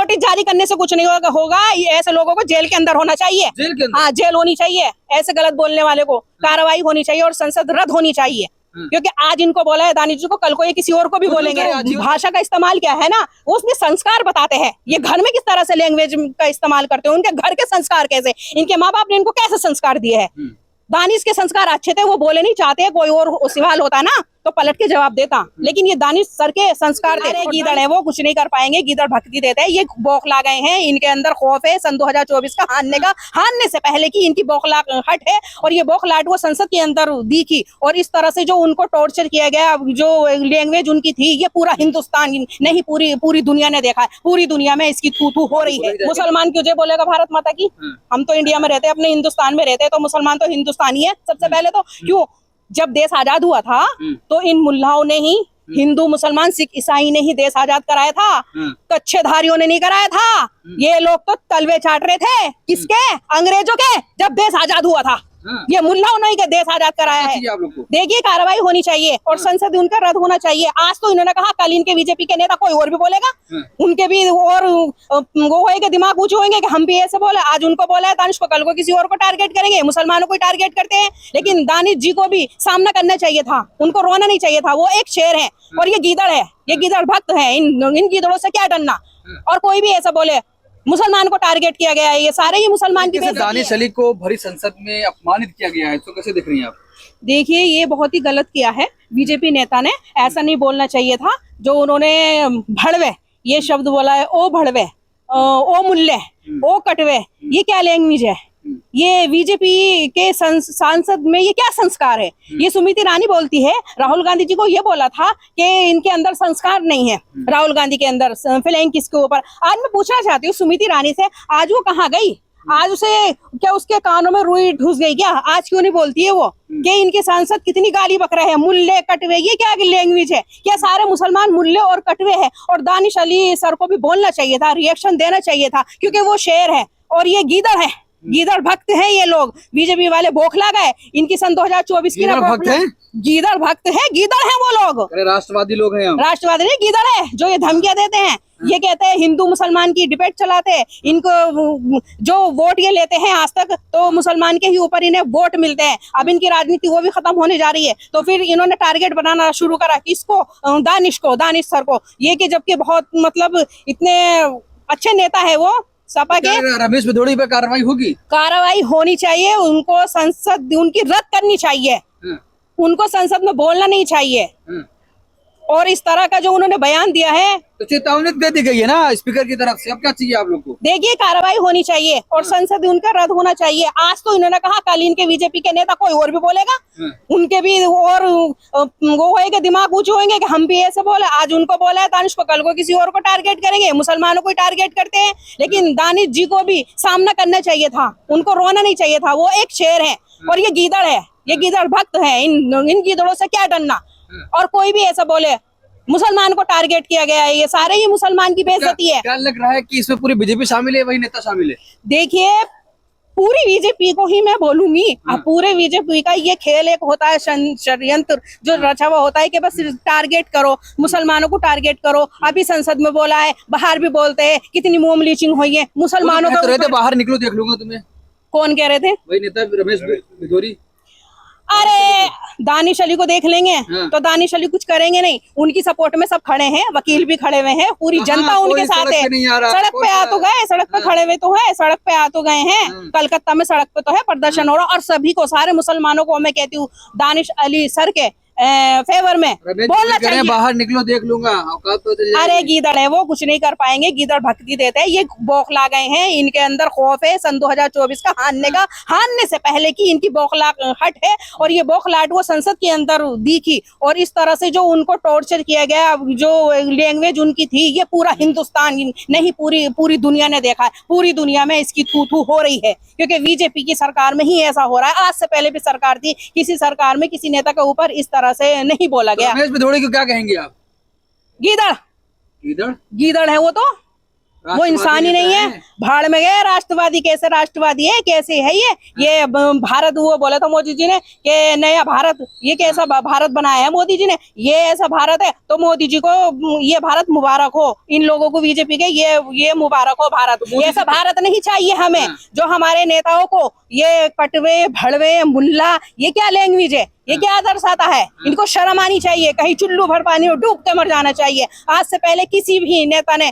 Notice जारी करने से कुछ नहीं होगा। ऐसे लोगों को जेल के अंदर होना चाहिए, जेल के अंदर? हाँ, जेल होनी चाहिए। ऐसे गलत बोलने वाले को कार्रवाई होनी चाहिए और संसद रद्द होनी चाहिए। क्योंकि आज इनको बोला है दानिश जी को, कल को ये किसी और को भी बोलेंगे। भाषा का इस्तेमाल क्या है ना, वो उसमें संस्कार बताते हैं। ये घर में किस तरह से लैंग्वेज का इस्तेमाल करते हैं, उनके घर के संस्कार कैसे, इनके माँ बाप ने इनको कैसे संस्कार दिए हैं। दानिश के संस्कार अच्छे थे, वो बोले नहीं चाहते। कोई और सवाल होता ना तो पलट के जवाब देता, लेकिन ये दानिश सर के संस्कार थे। गीदड़ है, वो कुछ नहीं कर पाएंगे। गीदड़ भक्ति देते हैं, ये बौखला गए हैं। इनके अंदर खौफ है सन 2024 का हारने से पहले की इनकी बौखलाहट है। और ये बौखलाहट वो संसद के अंदर दिखी। और इस तरह से जो उनको टॉर्चर किया गया, जो लैंग्वेज उनकी थी, ये पूरा हिंदुस्तान नहीं पूरी दुनिया ने देखा है। पूरी दुनिया में इसकी थू हो रही है। मुसलमान क्यों बोलेगा भारत माता की? हम तो इंडिया में रहते हैं, अपने हिंदुस्तान में रहते हैं, तो मुसलमान तो हिंदुस्तानी है सबसे पहले। तो क्यों, जब देश आजाद हुआ था तो इन मुल्लाओं ने ही, हिंदू मुसलमान सिख ईसाई ने ही देश आजाद कराया था, कच्छेधारियों ने नहीं कराया था। ये लोग तो तलवे चाट रहे थे, किसके? अंग्रेजों के, जब देश आजाद हुआ था। ये मुल्लाओं ने ही देश आजाद कराया है। देखिए, कार्रवाई होनी चाहिए और संसद उनका रद्द होना चाहिए। आज तो इन्होंने कहा, कल इनके बीजेपी के नेता कोई और भी बोलेगा, उनके भी और वो होएगा, दिमाग ऊंचे होंगे कि हम भी ऐसे बोले। आज उनको बोला है दानिश को, कल को किसी और को टारगेट करेंगे। मुसलमानों को टारगेट करते हैं, लेकिन दानिश जी को भी सामना करना चाहिए था, उनको रोना नहीं चाहिए था। वो एक शेर है और ये गीदड़ है, ये गीदड़ भक्त है। इन गीदड़ों से क्या डरना। और कोई भी ऐसा बोले मुसलमान को टारगेट किया गया है, ये सारे ही मुसलमान की बेइज्जती है। दानिश अली को भरी संसद में अपमानित किया गया है, तो कैसे देख रही हैं आप? देखिए, ये बहुत ही गलत किया है बीजेपी नेता ने। ऐसा नहीं बोलना चाहिए था। जो उन्होंने भड़वे ये शब्द बोला है, ओ भड़वे, ओ मुल्ले, ओ कटवे, ये क्या लैंग्वेज है? ये बीजेपी के सांसद में ये क्या संस्कार है? ये सुमिति ईरानी बोलती है, राहुल गांधी जी को ये बोला था कि इनके अंदर संस्कार नहीं है, राहुल गांधी के अंदर फ्लैंक किसके ऊपर। आज मैं पूछना चाहती हूँ सुमिति ईरानी से, आज वो कहाँ गई? आज उसे क्या उसके कानों में रुई घुस गई क्या? आज क्यों नहीं बोलती है वो कि इनके सांसद कितनी गाली बक रहे हैं? मुल्ले कटवे, ये क्या लैंग्वेज है? क्या सारे मुसलमान मुल्ले और कटवे हैं? और दानिश अली सर को भी बोलना चाहिए था, रिएक्शन देना चाहिए था, क्योंकि वो शेर है और ये गीदड़ है, गीदड़ भक्त है। ये लोग बीजेपी वाले बौखला गए। इनकी सन 2024 की भक्त है, गीदड़ भक्त है, गीदड़ है वो लोग। राष्ट्रवादी लोग हैं, राष्ट्रवादी नहीं, गीदड़ है जो ये धमकियां देते हैं। ये कहते हैं हिंदू मुसलमान की डिबेट चलाते हैं। इनको जो वोट ये लेते हैं आज तक, तो मुसलमान के ही ऊपर इन्हें वोट मिलते हैं। अब इनकी राजनीति वो भी खत्म होने जा रही है, तो फिर इन्होंने टारगेट बनाना शुरू करा किसको? दानिश सर को। ये कि जबकि बहुत मतलब इतने अच्छे नेता है वो सपा के। रमेश भिदोड़ी पे कार्रवाई होगी? कार्रवाई होनी चाहिए। उनको संसद उनकी रद्द करनी चाहिए, उनको संसद में बोलना नहीं चाहिए। और इस तरह का जो उन्होंने बयान दिया है, तो चेतावनी दे दी गई है ना स्पीकर की तरफ से। अब क्या चाहिए आप लोग को? देखिए, कार्रवाई होनी चाहिए और संसद उनका रद्द होना चाहिए। आज तो इन्होंने कहा, कल इनके बीजेपी के नेता कोई और भी बोलेगा, उनके भी और वो होएगा, दिमाग ऊंचे होंगे कि हम भी ऐसे बोले। आज उनको बोला है दानिश को, कल को किसी और को टारगेट करेंगे। मुसलमानों को टारगेट करते हैं, लेकिन दानिश जी को भी सामना करना चाहिए था, उनको रोना नहीं चाहिए था। वो एक शेर है और ये गीदड़ है, ये गीदड़ भक्त है। इन गीदड़ों से क्या डरना। और कोई भी ऐसा बोले मुसलमान को टारगेट किया गया है, ये सारे ही मुसलमान की बेइज्जती है। क्या लग रहा है कि इसमें पूरी बीजेपी शामिल है, वही नेता शामिल है? देखिए, पूरी बीजेपी को ही मैं बोलूंगी। पूरे बीजेपी का ये खेल एक होता है, षड्यंत्र जो रचा हुआ होता है कि बस टारगेट करो, मुसलमानों को टारगेट करो। अभी संसद में बोला है, बाहर भी बोलते हैं, कितनी मोम लीचिंग हुई है मुसलमानों को। बाहर निकलो, देख लूंगा तुम्हें। कौन कह रहे थे? वही नेता रमेश भिदोड़ी। अरे, दानिश अली को देख लेंगे तो दानिश अली कुछ करेंगे नहीं। उनकी सपोर्ट में सब खड़े हैं, वकील भी खड़े हुए हैं, पूरी जनता उनके साथ है। सड़क पे आ तो गए, सड़क पे खड़े हुए तो है, सड़क पे आ तो गए हैं। कलकत्ता में सड़क पे तो है, प्रदर्शन हो रहा। और सभी को, सारे मुसलमानों को मैं कहती हूँ, दानिश अली सर के फेवर में बोलना चाहिए। बाहर निकलो, देख लूंगा। अरे, गीदड़ है, वो कुछ नहीं कर पाएंगे। गीदड़ भक्ति देते हैं, ये बौखला गए हैं। इनके अंदर खौफ है सन 2024 का हारने से पहले की इनकी बौखलाहट है। और ये बौखलाहट वो संसद के अंदर दिखी। और इस तरह से जो उनको टॉर्चर किया गया, जो लैंग्वेज उनकी थी, ये पूरा हिंदुस्तान नहीं पूरी दुनिया ने देखा है। पूरी दुनिया में इसकी थू हो रही है, क्योंकि बीजेपी की सरकार में ही ऐसा हो रहा है। आज से पहले भी सरकार थी, किसी सरकार में किसी नेता के ऊपर इस तरह से नहीं बोला गया। रमेश भिदोड़ी को क्या कहेंगे आप? गीदड़, गीदड़ है वो तो। वो इंसान ही नहीं है। भाड़ में गए राष्ट्रवादी, कैसे राष्ट्रवादी है, कैसे है ये भारत, वो बोला था मोदी जी ने कि नया भारत, ये कैसा भारत बनाया है मोदी जी ने, ये ऐसा भारत है। तो मोदी जी को ये भारत मुबारक हो, इन लोगों को बीजेपी के ये मुबारक हो भारत। तो ऐसा भारत नहीं चाहिए हमें। जो हमारे नेताओं को ये कटवे भड़वे मुल्ला, ये क्या लैंग्वेज है, ये क्या दर्शाता है? इनको शर्म आनी चाहिए। कहीं चुल्लू भर पानी में डूब के मर जाना चाहिए। आज से पहले किसी भी नेता ने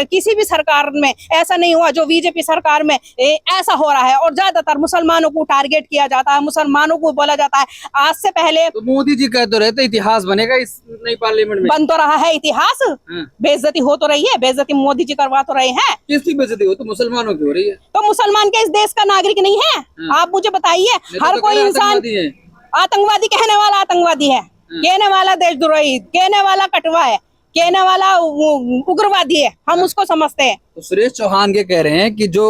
किसी भी सरकार में ऐसा नहीं हुआ जो बीजेपी सरकार में ऐसा हो रहा है। और ज्यादातर मुसलमानों को टारगेट किया जाता है, मुसलमानों को बोला जाता है। आज से पहले तो मोदी जी कह तो रहे थे इतिहास बनेगा इस नई पार्लियामेंट में। बन तो रहा है इतिहास, बेइज्जती हो तो रही है, बेइज्जती मोदी जी करवा तो रहे हैं। किसकी बेइज्जती हो? तो मुसलमानों की हो रही है। तो मुसलमान के इस देश का नागरिक नहीं है? आप मुझे बताइए। हर कोई इंसान आतंकवादी, कहने वाला आतंकवादी है, कहने वाला देशद्रोही, कहने वाला कटवा है, कहने वाला उग्रवादी है, हम उसको समझते हैं। तो सुरेश चौहान के कह रहे हैं कि जो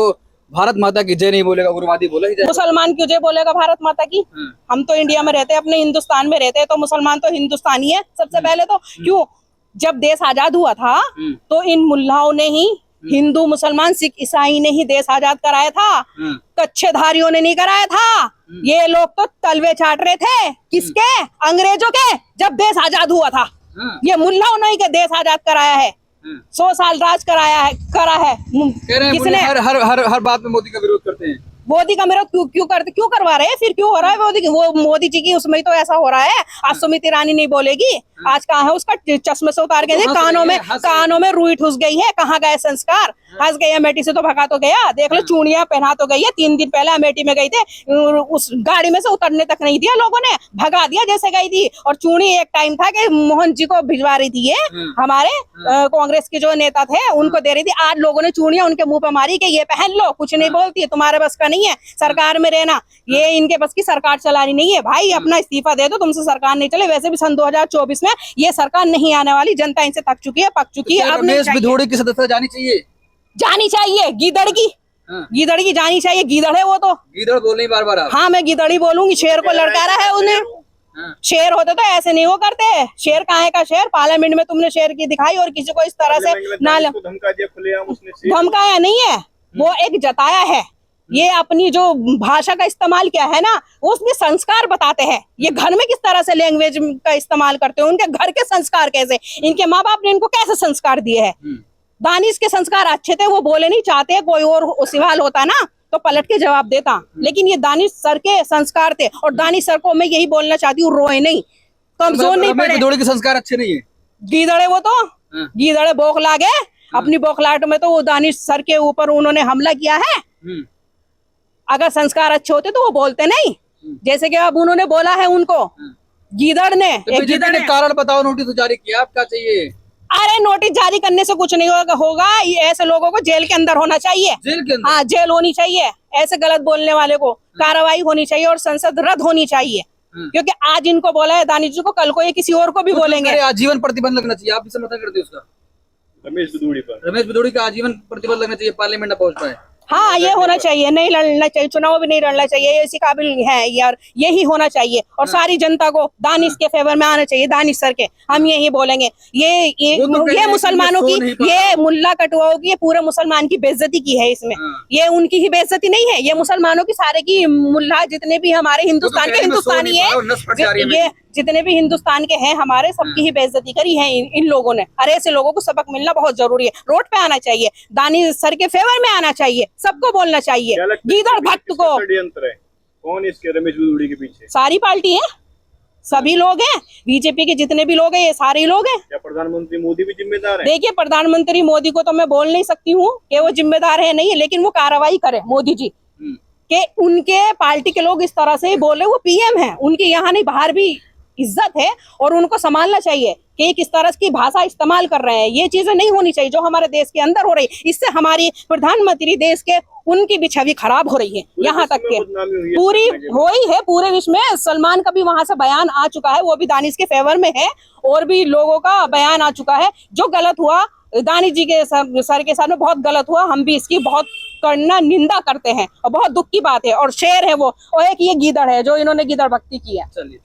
भारत माता की जय नहीं बोलेगा उग्रवादी बोला ही जाएगा। मुसलमान क्यों जय बोलेगा भारत माता की? हम तो इंडिया में रहते हैं, अपने हिंदुस्तान में रहते हैं, तो मुसलमान तो हिंदुस्तानी है सबसे पहले। तो क्यों, जब देश आजाद हुआ था तो इन मुल्लाओं ने ही, हिंदू मुसलमान सिख ईसाई ने ही देश आजाद कराया था, कच्छेधारियों ने नहीं कराया था। ये लोग तो तलवे चाट रहे थे, किसके? अंग्रेजों के, जब देश आजाद हुआ था। ये मुल्लाओं ने ही के देश आजाद कराया है, 100 साल राज कराया है, करा है। कह रहे हैं किसने? हर बात में मोदी का विरोध करते हैं। मोदी का विरोध क्यों करवा रहे हैं? फिर क्यों हो रहा है मोदी जी की उसमें तो ऐसा हो रहा है। आज सुमित ईरानी नहीं बोलेगी, आज कहाँ है उसका चश्मे से उतार के कानों में रुई ठुस गई है। कहाँ गए संस्कार? हंस गई, अमेठी से तो भगा तो गया, देख लो चूड़ियां पहना तो गई है। 3 दिन पहले अमेठी में गई थे, उस गाड़ी में से उतरने तक नहीं दिया, लोगों ने भगा दिया जैसे गई थी। और चूड़ी एक टाइम था कि मोहन जी को भिजवा रही थी, ये हमारे कांग्रेस के जो नेता थे उनको दे रही थी। आज लोगों ने चूड़ियां उनके मुंह पे मारी कि ये पहन लो, कुछ नहीं बोलती, तुम्हारे बस का नहीं है सरकार में रहना, ये इनके बस की सरकार चलानी नहीं है। भाई अपना इस्तीफा दे दो, तुमसे सरकार नहीं चले। वैसे भी सन 2024 में ये सरकार नहीं आने वाली, जनता इनसे थक चुकी है, पक चुकी है। अब रमेश भिदोड़ी की सदस्यता जानी चाहिए, गीदड़ की जानी चाहिए। गीदड़ है वो, तो गीदड़ बोल रही बार बार। हाँ, मैं गीदड़ ही बोलूंगी। शेर को लड़का रहा है उन्हें। शेर होते तो ऐसे नहीं वो करते। शेर कहाँ का शेर? पार्लियामेंट में तुमने शेर की दिखाई और किसी को इस तरह से ना धमकाया नहीं है, वो एक जताया है। ये अपनी जो भाषा का इस्तेमाल किया है ना, उसमें संस्कार बताते हैं। ये घर में किस तरह से लैंग्वेज का इस्तेमाल करते हैं, उनके घर के संस्कार कैसे, इनके माँ बाप ने इनको कैसे संस्कार दिए हैं। दानिश के संस्कार अच्छे थे, वो बोले नहीं चाहते। कोई और सवाल होता ना तो पलट के जवाब देता, लेकिन ये दानिश सर के संस्कार थे। और दानिश सर को मैं यही बोलना चाहती हूँ, रोए नहीं, कमजोर नहीं पड़े। भिदोड़ी के संस्कार अच्छे नहीं है, गीदड़े वो तो गीदड़े बौखला गए अपनी बौखलाहट में। तो वो दानिश सर के ऊपर उन्होंने हमला किया है। अगर संस्कार अच्छे होते तो वो बोलते नहीं, जैसे कि अब उन्होंने बोला है उनको, गीदड़ ने। कारण बताओ, नोटिस जारी किया, आप क्या चाहिए? अरे नोटिस जारी करने से कुछ नहीं होगा। ऐसे लोगों को जेल के अंदर होना चाहिए, जेल के अंदर? हाँ, जेल होनी चाहिए। ऐसे गलत बोलने वाले को कार्रवाई होनी चाहिए और संसद रद्द होनी चाहिए। क्योंकि आज इनको बोला है दानिश जी को, कल को ये किसी और को भी बोलेंगे। आजीवन प्रतिबंध लगना चाहिए। आप भी समर्थन करते हैं उसका? रमेश भिदोड़ी का आजीवन प्रतिबंध लगना चाहिए, पार्लियामेंट न पहुंच पाए। हाँ, ये होना चाहिए, नहीं लड़ना चाहिए, चुनाव भी नहीं लड़ना चाहिए, इसी काबिल है यार, यही होना चाहिए। और सारी जनता को दानिश के फेवर में आना चाहिए, दानिश सर के। हम यही बोलेंगे। ये मुसलमानों की, ये मुल्ला कटुआओं की, ये पूरे मुसलमान की बेइज्जती की है इसमें। ये उनकी ही बेइज्जती नहीं है, ये मुसलमानों की, सारे की मुल्ला जितने भी हमारे हिंदुस्तान के हिंदुस्तानी है, ये जितने भी हिंदुस्तान के हैं हमारे, सबकी ही बेइज्जती करी है इन लोगों ने। अरे ऐसे लोगों को सबक मिलना बहुत जरूरी है। रोड पे आना चाहिए, दानिश सर के फेवर में आना चाहिए, सबको बोलना चाहिए। गीदड़ भक्त को कौन इसके रमेश भिदोड़ी के पीछे? सारी पार्टी है, सभी लोग हैं, बीजेपी के जितने भी लोग हैं, ये सारे लोग हैं। क्या प्रधानमंत्री मोदी भी जिम्मेदार है? देखिए, प्रधानमंत्री मोदी को तो मैं बोल नहीं सकती हूँ कि वो जिम्मेदार है नहीं है, लेकिन वो कार्रवाई करे मोदी जी के। उनके पार्टी के लोग इस तरह से बोले, वो पीएम है, उनकी यहाँ नहीं बाहर भी इज्जत है और उनको संभालना चाहिए कि किस तरह की भाषा इस्तेमाल कर रहे हैं। ये चीजें नहीं होनी चाहिए जो हमारे देश के अंदर हो रही। इससे हमारी प्रधानमंत्री देश के, उनकी भी छवि खराब हो रही है। यहाँ तक के पूरी हो ही है पूरे विश्व में। सलमान का भी वहां से बयान आ चुका है, वो भी दानिश के फेवर में है, और भी लोगों का बयान आ चुका है। जो गलत हुआ दानिश जी के सर के साथ में, बहुत गलत हुआ। हम भी इसकी बहुत करना निंदा करते हैं और बहुत दुख की बात है। और शेर है वो, और एक ये गीदड़ है जो इन्होंने गीदड़ भक्ति की है। चलिए।